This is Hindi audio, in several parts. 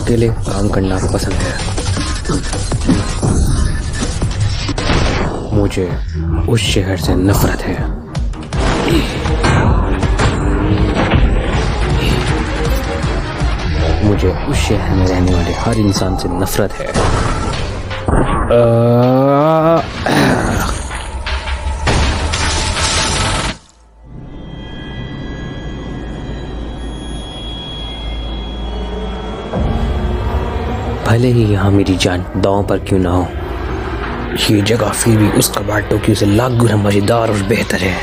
अकेले काम करना पसंद है। मुझे उस शहर से नफरत है। मुझे उस शहर में रहने वाले हर इंसान से नफरत है। भले ही यहाँ मेरी जान दांव पर क्यों ना हो, ये जगह फिर भी उस कबाड़ टोक्यो से लाख गुना मजेदार और बेहतर है।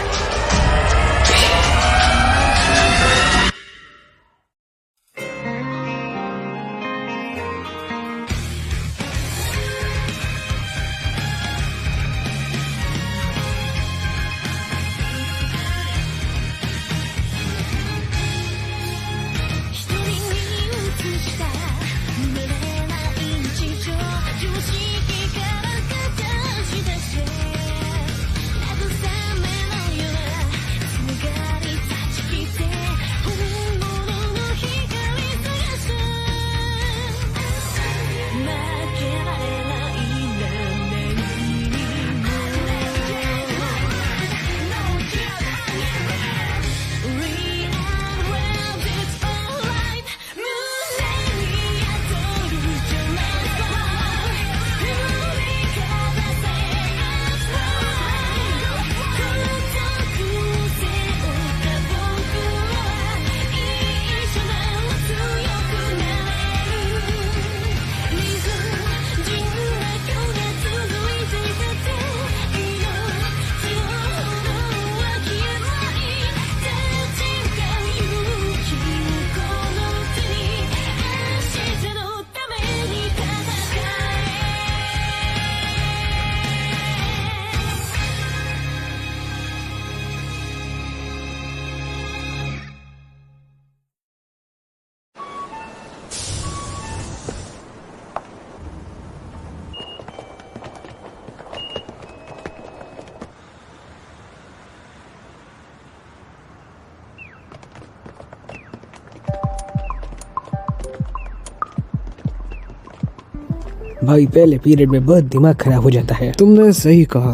भाई पहले पीरियड में बहुत दिमाग खराब हो जाता है। तुमने सही कहा।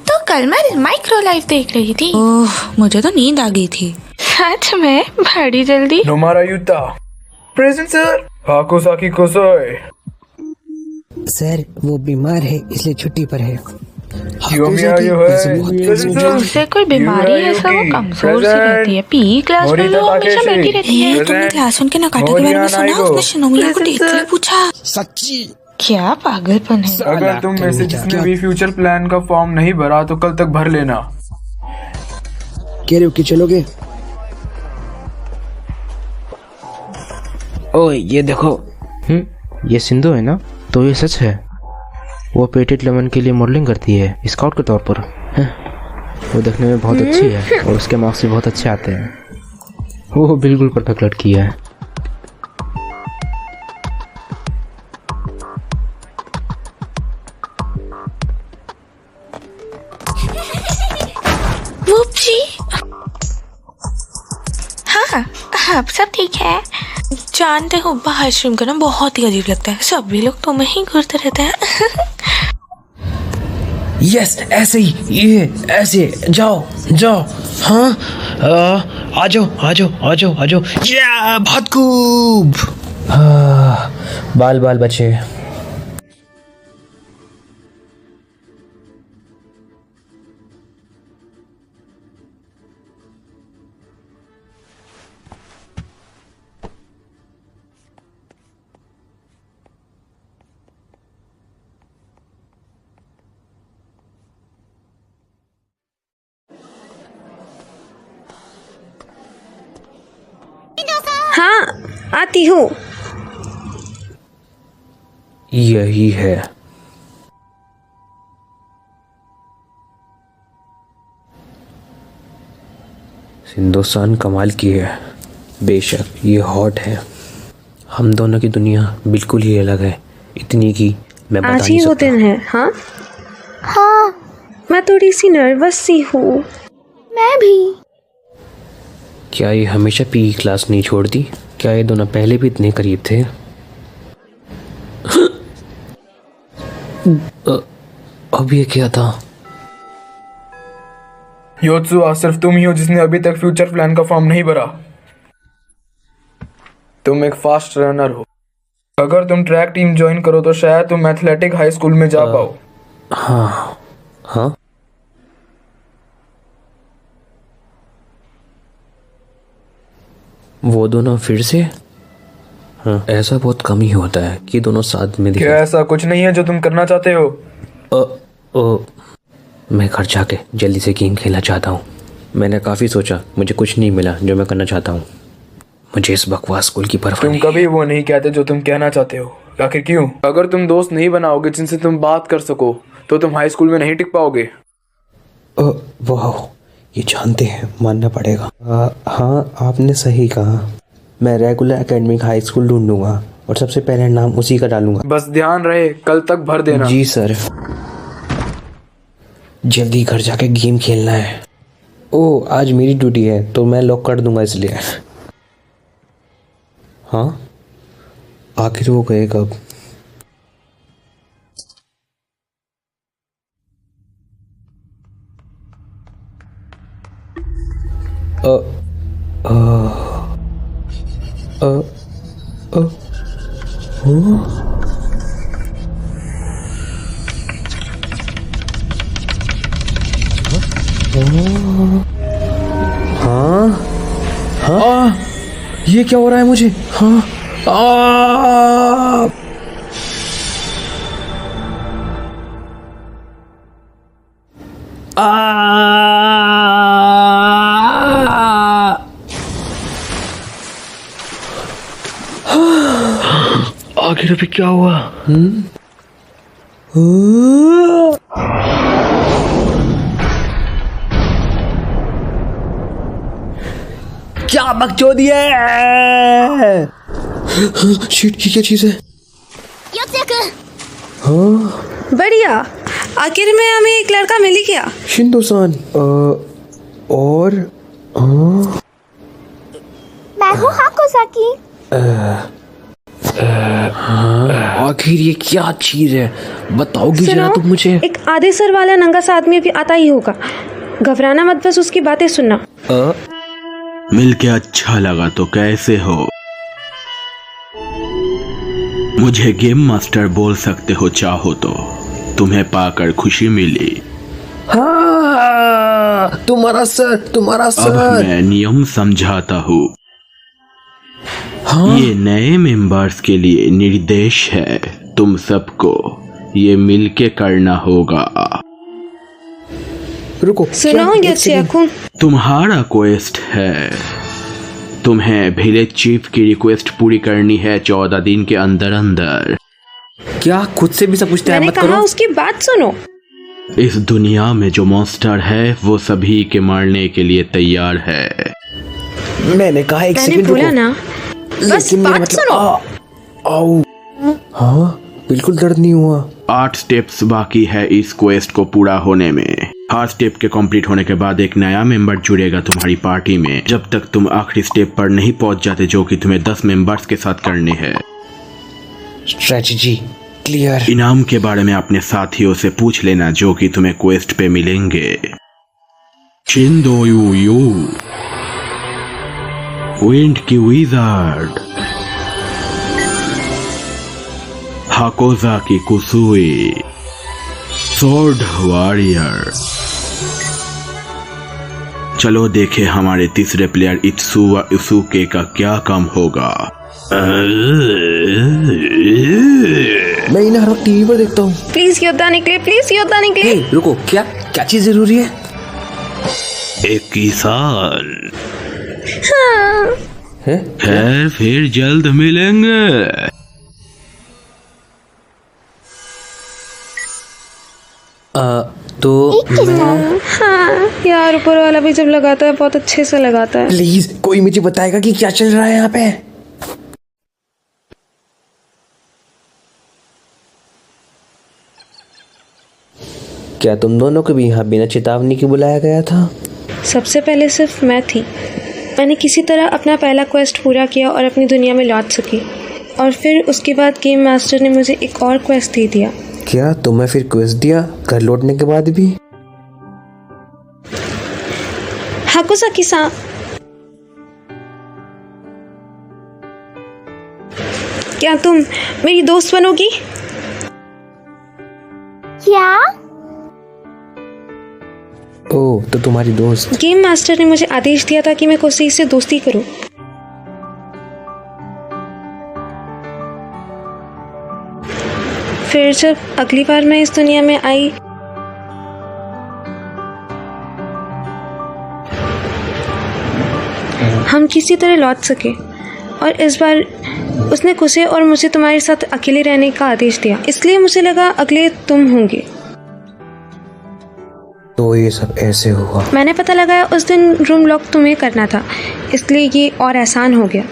तो कल मैं माइक्रो लाइफ देख रही थी। ओह, मुझे तो नींद आ गई थी। सच में बड़ी जल्दी। नोमारा यूता प्रेजेंट सर। हाकुसाकी कोसोई। सर वो बीमार है इसलिए छुट्टी पर है। उससे कोई बीमारी है सब, वो कमजोर सी रहती है। पी क्लास में लोग हमेशा बैठी रहती है। तुमने क्लास उनके नकाटा के बारे में सुना? उसने शिनोमिया को देख के पूछा। सच्ची? क्या पागलपन है। अगर तुम में से जिसने भी फ्यूचर प्लान का फॉर्म नहीं भरा तो कल तक भर लेना। कह रहे हो कि चलोगे? ओए ये देखो। ये सिंधु है ना? तो ये सच है, वो पेटेड लेमन के लिए मॉडलिंग करती है स्काउट के तौर पर। वो देखने में बहुत अच्छी है और उसके मार्क्स भी बहुत अच्छे आते हैं। वो बिल्कुल परफेक्ट लड़की है। हाँ, अब सब ठीक है। जानते हो बाहर स्ट्रीम करना बहुत ही अजीब लगता है। सभी लोग तुम्हें ही घूरते रहते हैं। यस ऐसे ही, ये ऐसे जाओ जाओ। हाँ आ जाओ आ जाओ आ जाओ आ जाओ। या बहुत खूब। बाल बाल बचे। हाँ आती हूँ। यही है। हिंदुस्तान कमाल की है। बेशक ये हॉट है, हम दोनों की दुनिया बिल्कुल ही अलग है। इतनी की मैं बता आज नहीं ही वो सकता। दिन है। हाँ हाँ मैं थोड़ी सी नर्वस सी हूँ। मैं भी। क्या ये हमेशा पी क्लास नहीं छोड़ती? क्या ये दोनों पहले भी इतने करीब थे? अब ये क्या था? योत्सुआ, सिर्फ तुम ही हो जिसने अभी तक फ्यूचर प्लान का फॉर्म नहीं भरा। तुम एक फास्ट रनर हो। अगर तुम ट्रैक टीम ज्वाइन करो तो शायद तुम एथलेटिक हाई स्कूल में जा पाओ। हाँ हाँ, वो दोनों फिर से? हाँ, ऐसा बहुत कम ही होता है कि दोनों साथ में क्या ऐसा कुछ नहीं है जो तुम करना चाहते हो? मैं घर जाके जल्दी से गेम खेलना चाहता हूँ। मैंने काफ़ी सोचा, मुझे कुछ नहीं मिला जो मैं करना चाहता हूँ। मुझे इस बकवास स्कूल की परवाह तुम नहीं। कभी वो नहीं कहते जो तुम कहना चाहते हो। आखिर क्यों? अगर तुम दोस्त नहीं बनाओगे जिनसे तुम बात कर सको तो तुम हाई स्कूल में नहीं टिक पाओगे। वाह, ये जानते हैं, मानना पड़ेगा। हाँ, आपने सही कहा। मैं रेगुलर एकेडमिक हाई स्कूल ढूंढूंगा और सबसे पहले नाम उसी का डालूंगा। बस ध्यान रहे कल तक भर देना। जी सर। जल्दी घर जाके गेम खेलना है। ओ, आज मेरी ड्यूटी है तो मैं लॉक कर दूंगा इसलिए। हाँ, आखिर वो गए कब? ये क्या हो रहा है मुझे? हाँ, आखिर अभी क्या हुआ? क्या बकचोदी है? शिट, ये क्या चीज है? बढ़िया, आखिर में हमें एक लड़का मिल ही गया। शिंदो-सान। और मैं हूँ हाकोसाकी। आखिर ये क्या चीज है? बताओगी जरा सुनो, तुम मुझे? एक आधे सर वाला नंगा सा आदमी भी आता ही होगा। घबराना मत, बस उसकी बातें सुनना। मिलके अच्छा लगा। तो कैसे हो? मुझे गेम मास्टर बोल सकते हो चाहो तो। तुम्हें पाकर खुशी मिली। हाँ, तुम्हारा अब सर। मैं नियम समझाता हूँ। हाँ? ये नए मेंबर्स के लिए निर्देश है। तुम सबको ये मिलके करना होगा। रुको, सुनो क्या? ये चियाकुन, तुम्हारा क्वेस्ट है। तुम्हें विलेज चीफ की रिक्वेस्ट पूरी करनी है 14 दिन के अंदर अंदर। क्या खुद से भी सब पूछते हैं? मैंने मत कहा करो। उसकी बात सुनो। इस दुनिया में जो मॉन्स्टर है वो सभी के मारने के लिए तैयार है। मैंने कहा एक मैंने सेकंड बोला रुको। ना, बस लेकिन मेरा बात मतलब सुनो। आओ। हाँ, बिल्कुल दर्द नहीं हुआ। 8 स्टेप्स बाकी है इस क्वेस्ट को पूरा होने में। हर स्टेप के कंप्लीट होने के बाद एक नया मेंबर जुड़ेगा तुम्हारी पार्टी में। जब तक तुम आखिरी स्टेप पर नहीं पहुंच जाते, जो कि तुम्हें 10 मेंबर्स के साथ करने हैं। Strategy clear. इनाम के बारे में अपने साथियों से पूछ लेना जो कि तुम्हें क्वेस्ट पे मिलेंगे। चिंदो यू विंड की विजार्ड, हाकोजा की कुसुई, सोर्ड वॉरियर। चलो देखे हमारे तीसरे प्लेयर इत्सुआ इसुके का क्या काम होगा। मैं इन्हें हर वक्त टीवी पर देखता हूँ। प्लीज योद्धा निकले, प्लीज योद्धा निकले। रुको, क्या क्या चीज जरूरी है? एक किसान है? खैर, फिर जल्द मिलेंगे। तो हाँ यार, ऊपर वाला भी जब लगाता है बहुत अच्छे से लगाता है। प्लीज कोई मुझे बताएगा कि क्या चल रहा है यहाँ पे? क्या तुम दोनों को भी यहाँ बिना चेतावनी के बुलाया गया था? सबसे पहले सिर्फ मैं थी। मैंने किसी तरह अपना पहला क्वेस्ट पूरा किया और अपनी दुनिया में लौट सकी। और फिर उसके बाद गेम मास्टर ने मुझे एक और क्वेस्ट दे दिया। क्या तुम्हें फिर क्विज दिया घर लौटने के बाद भी? हाकुसाकी-सान, क्या तुम मेरी दोस्त बनोगी? क्या? ओह, तो तुम्हारी दोस्त। गेम मास्टर ने मुझे आदेश दिया था कि मैं कुसे से दोस्ती करूं। फिर जब अगली बार मैं इस दुनिया में आई, हम किसी तरह लौट सके, और इस बार उसने कुसे और मुझे तुम्हारे साथ अकेले रहने का आदेश दिया। इसलिए मुझे लगा अगले तुम होंगे। तो ये सब ऐसे हुआ। मैंने पता लगाया उस दिन रूम लॉक तुम्हें करना था, इसलिए ये और आसान हो गया।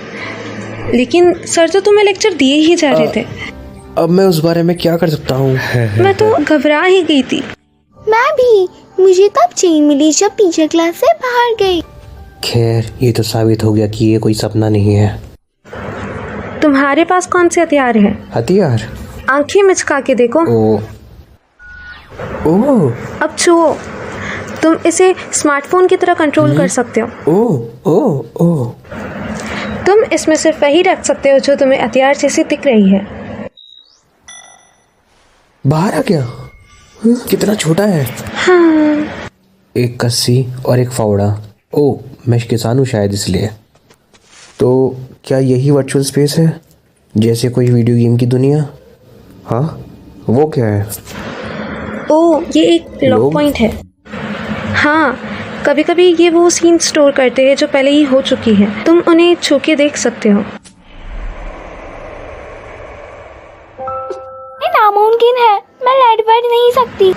लेकिन सर तो तुम्हें लेक्चर दिए ही जा रहे थे। अब मैं उस बारे में क्या कर सकता हूँ? मैं तो घबरा ही गई थी। मैं भी। मुझे तब चेन मिली जब टीचर क्लास से बाहर गई। खैर, ये तो साबित हो गया कि ये कोई सपना नहीं है। तुम्हारे पास कौन से हथियार हैं? हथियार? आंखें मिचका के देखो। ओह, अब छुओ। तुम इसे स्मार्टफोन की तरह कंट्रोल कर सकते हो। ओह, ओह, ओह। तुम इसमें सिर्फ वही रख सकते हो जो तुम्हें हथियार जैसी दिख रही है। बाहर आ गया। कितना छोटा है। हाँ। एक कस्सी और एक फावड़ा। ओह, मैं किसान हूँ शायद इसलिए। तो क्या यही वर्चुअल स्पेस है, जैसे कोई वीडियो गेम की दुनिया? हाँ, वो क्या है? ओह, ये एक लॉक पॉइंट है। हाँ, कभी कभी ये वो सीन स्टोर करते हैं जो पहले ही हो चुकी है। तुम उन्हें छू के देख सकते हो। ये नामुमकिन है, मैं लाइट बढ़ नहीं सकती।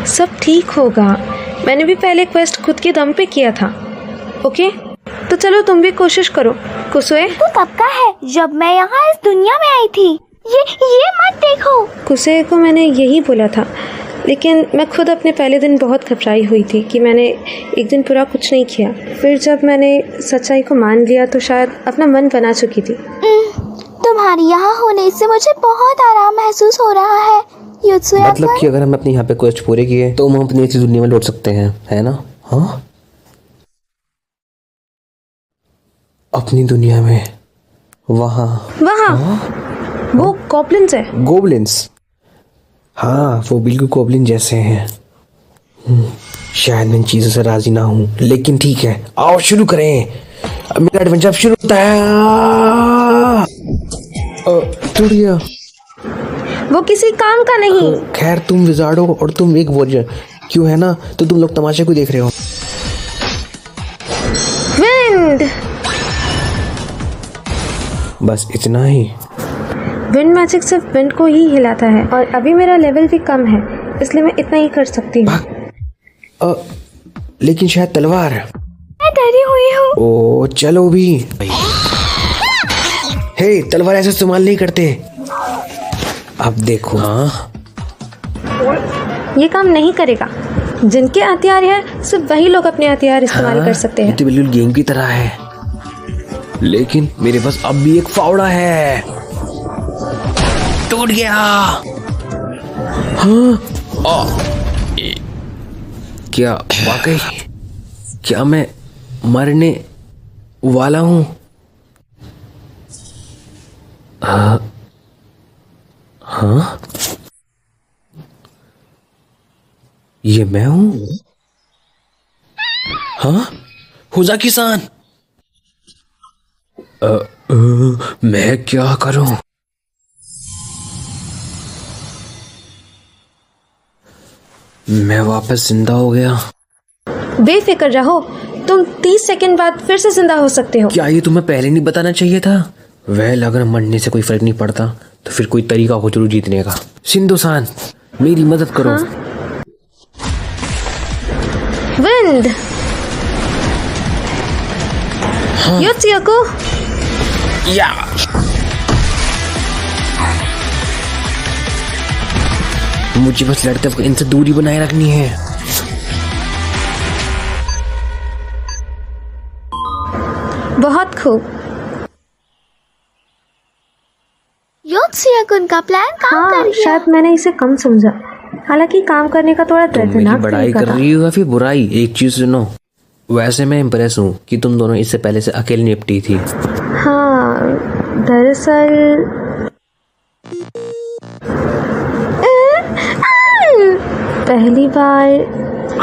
सब ठीक होगा। मैंने भी पहले क्वेस्ट खुद के दम पे किया था। ओके, तो चलो तुम भी कोशिश करो। कुसुए, तो तब का है जब मैं यहाँ इस दुनिया में आई थी। ये मत देखो। कुसे को मैंने यही बोला था, लेकिन मैं खुद अपने पहले दिन बहुत घबराई हुई थी कि मैंने एक दिन पूरा कुछ नहीं किया। फिर जब मैंने सच्चाई को मान लिया तो शायद अपना मन बना चुकी थी। तुम्हारी यहाँ होने से मुझे बहुत आराम महसूस हो रहा है। मतलब कि अगर हम अपने यहाँ पे क्वेस्ट पूरे किए तो हम अपनी इसी दुनिया में लौट सकते हैं, है ना? हाँ, अपनी दुनिया में। वहाँ वो गॉब्लिन्स है। गोब्लिन्स? हाँ, वो बिल्कुल गोब्लिन जैसे हैं। शायद मैं इन चीजों से राजी ना हूँ, लेकिन ठीक है, आओ शुरू करें। अब मेरा एडवेंचर शुरू होता है। टूट गया। वो किसी काम का नहीं। खैर, तुम विजार्ड हो और तुम एक वॉरियर क्यों है ना, तो तुम लोग तमाशे को देख रहे हो। विंड। बस इतना ही। विंड मैजिक सिर्फ विंड को ही हिलाता है, और अभी मेरा लेवल भी कम है, इसलिए मैं इतना ही कर सकती हूँ। लेकिन शायद तलवार। मैं डरी हुई हूँ। ओ चलो भी। हे, तलवार ऐसे इस्तेमाल नहीं करते। अब देखो। हाँ, ये काम नहीं करेगा। जिनके हथियार है सिर्फ वही लोग अपने हथियार इस्तेमाल कर सकते हैं। ये तो बिल्कुल गेम की तरह है, लेकिन मेरे पास अब भी एक फावड़ा है। टूट गया। हाँ, क्या वाकई? क्या मैं मरने वाला हूँ? हाँ, ये मैं हूँ? हाँ, हुज़ाकी-सान। मैं क्या करूं? मैं वापस जिंदा हो गया। बेफिक्र रहो, तुम 30 सेकंड बाद फिर से जिंदा हो सकते हो। क्या ये तुम्हें पहले नहीं बताना चाहिए था? वेल, अगर मरने से कोई फर्क नहीं पड़ता तो फिर कोई तरीका हो जरूर जीतने का। सिंधु-सान, मेरी मदद करो। हाँ? विंड। हाँ? योत्सुयाको। या मुझे बस लड़ते वक्त इनसे दूरी बनाए रखनी है। बहुत खूब। शियाकुन का प्लान काम हाँ, कर गया। शायद मैंने इसे कम समझा। हालांकि काम करने का थोड़ा तुम दर्दनाक मेरी बड़ाई तरीका कर था। रही हो या फिर बुराई? एक चीज सुनो, वैसे मैं इम्प्रेस हूँ कि तुम दोनों इससे पहले से अकेले निपटी थी। हाँ, दरअसल पहली बार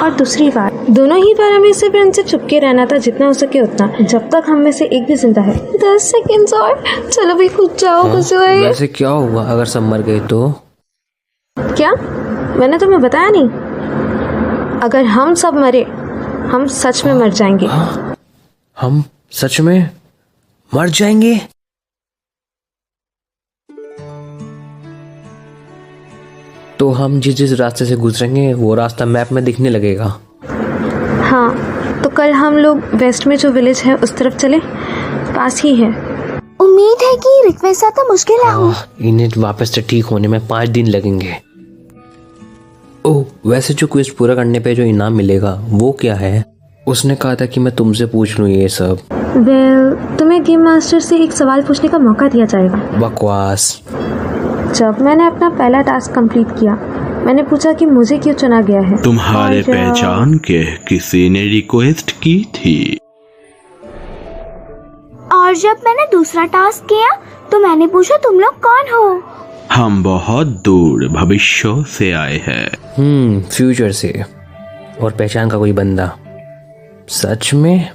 और दूसरी बार, दोनों ही बार हमें सिर्फ इनसे चुपके रहना था, जितना हो सके उतना, जब तक हम में से एक भी जिंदा है। 10 सेकंड और, चलो भी कूद जाओ कुसुए। वैसे क्या हुआ अगर सब मर गए तो? क्या? मैंने तुम्हें बताया नहीं? अगर हम सब मरे, हम सच में मर जाएंगे। हम सच में मर जाएंगे? तो हम जिस जिस रास्ते से गुजरेंगे वो रास्ता मैप में दिखने लगेगा। हाँ, तो कल हम लोग वेस्ट में जो विलेज है उस तरफ चले, पास ही है। उम्मीद है कि रिक्वेस्ट ज्यादा मुश्किल ना हो। इन्हें वापस से ठीक होने में 5 दिन लगेंगे। ओह, वैसे जो क्विज पूरा करने पे जो इनाम मिलेगा वो क्या है? उसने कहा था कि मैं तुमसे पूछ लूँ ये सब। तुम्हें गेम मास्टर से एक सवाल पूछने का मौका दिया जाएगा। बकवास। जब मैंने अपना पहला टास्क कंप्लीट किया, मैंने पूछा कि मुझे क्यों चुना गया है। तुम्हारे और, पहचान के किसी ने रिक्वेस्ट की थी। और जब मैंने दूसरा टास्क किया तो मैंने पूछा तुम लोग कौन हो। हम बहुत दूर भविष्य से आए हैं। फ्यूचर से। और पहचान का कोई बंदा। सच में?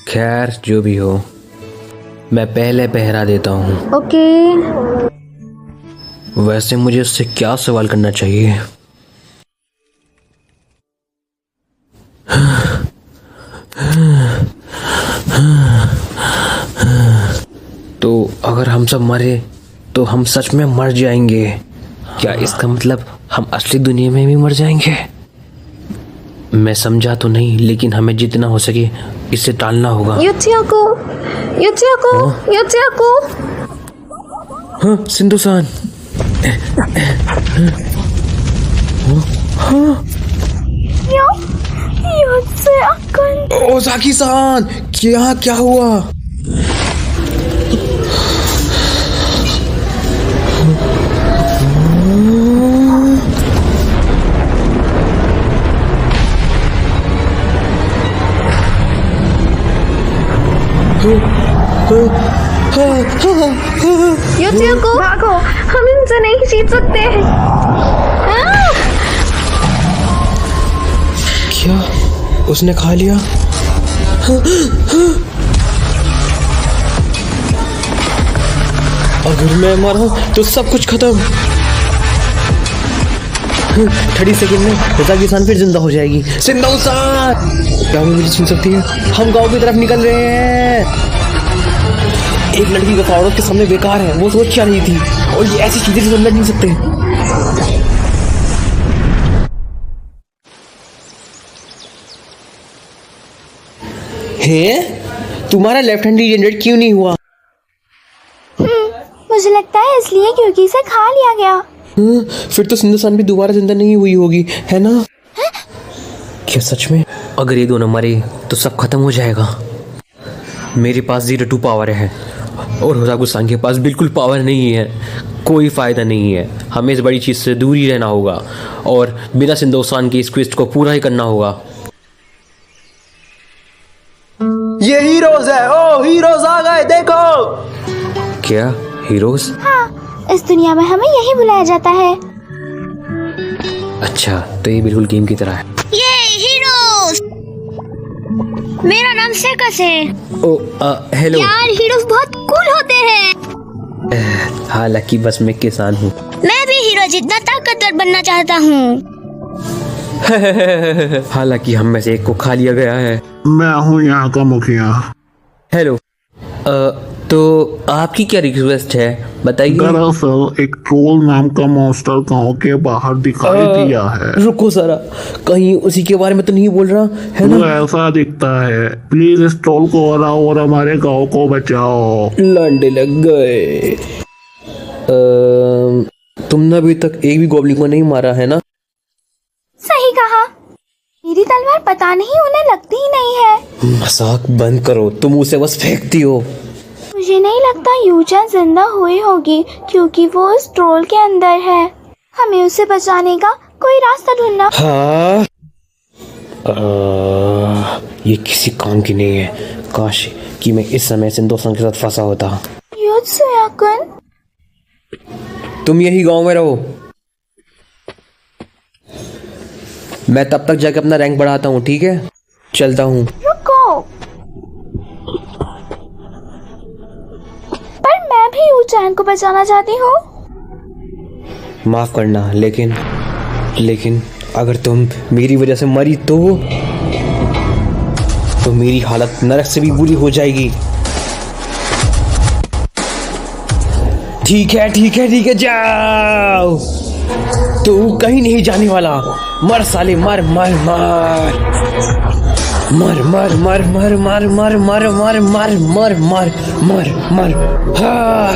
खैर जो भी हो, मैं पहले पहरा देता हूँ। ओके। वैसे मुझे उससे क्या सवाल करना चाहिए? तो अगर हम सब मरे तो हम सच में मर जाएंगे। क्या इसका मतलब हम असली दुनिया में भी मर जाएंगे? मैं समझा तो नहीं, लेकिन हमें जितना हो सके इसे टालना होगा। युचियाको, हाँ, सिंधु-सान। ओसाकी-सान, क्या हुआ? युचियाको, भागो, हम इनसे नहीं जीत सकते हैं। क्या उसने खा लिया? अगर मैं मरा तो सब कुछ खत्म। 30 सेकंड में ओसाकी-सान फिर जिंदा हो जाएगी। सिंधु-सान, क्या वो मुझे छीन सकती है? हम गांव की तरफ निकल रहे हैं। एक लड़की का औरत के सामने बेकार है, वो सोच क्या रही थी? और ये ऐसी चीजें से समझ नहीं सकते। हे, तुम्हारा लेफ्ट हैंड रीजनरेट क्यों नहीं हुआ? मुझे लगता है इसलिए क्योंकि इसे खा लिया गया। फिर तो सिंधु-सान भी दोबारा जिंदा नहीं हुई होगी, है ना? क्या सच में? अगर ये दोनों मरे तो सब खत्म हो जाएगा। मेरे पास 0-2 पावर है और ओसाकी-सान के पास बिल्कुल पावर नहीं है। कोई फायदा नहीं है, हमें इस बड़ी चीज से दूर ही रहना होगा और बिना सिंधु-सान की इस क्वेस्ट को पूरा ही करना होगा। ये हीरोज है। ओ हीरोज आ गए, देखो। क्या हीरोज? हाँ, इस दुनिया में हमें यही बुलाया जाता है। अच्छा, तो ये बिल्कुल गेम की तरह है। ये हीरोज, मेरा नाम सर्कस है। ओ हेलो। यार हीरोज बहुत कूल होते हैं। हालांकि बस मैं किसान हूँ। मैं भी हीरो जितना ताकतवर बनना चाहता हूँ। हालांकि हम में से एक को खा लिया गया है। मैं हूँ यहाँ का मुखिया। हेलो। तो आपकी क्या रिक्वेस्ट है, बताइए। दरअसल एक ट्रोल नाम का मॉन्स्टर गांव के बाहर दिखाई दिया है। रुको जरा, कहीं उसी के बारे में तो नहीं बोल रहा है ना? वो ऐसा दिखता है। प्लीज इस ट्रोल को हराओ और हमारे गांव को बचाओ। लंडे लग गए। तुमने अभी तक एक भी गॉब्लिन को नहीं मारा है ना? सही कहा। मेरी तलवार पता नहीं उन्हें लगती ही नहीं है। मजाक बंद करो, तुम उसे बस फेंकती हो। मुझे मुझे नहीं लगता यूचान जिंदा हुई होगी क्योंकि वो उस ट्रोल के अंदर है। हमें उसे बचाने का कोई रास्ता ढूंढना। हाँ ये किसी काम की नहीं है। काश कि मैं इस समय सिंदो-सान के साथ फंसा होता। योत्सुया-कुन, तुम यही गांव में रहो, मैं तब तक जाके अपना रैंक बढ़ाता हूँ, ठीक है? चलता हूँ। रुको, पर मैं भी यूचान को बचाना चाहती हूँ। माफ करना, लेकिन अगर तुम मेरी वजह से मरी तो मेरी हालत नरक से भी बुरी हो जाएगी। ठीक है, जाओ। तू कहीं नहीं जाने वाला। मर साले, मर मर मर मर मर मर मर मर मर मर मर मर मर मर मर मर हाँ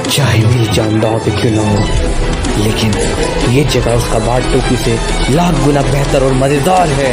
चाहे मेरी जान दांव पे क्यों ना हो, लेकिन ये जगह उसका बाट टोपी से लाख गुना बेहतर और मजेदार है।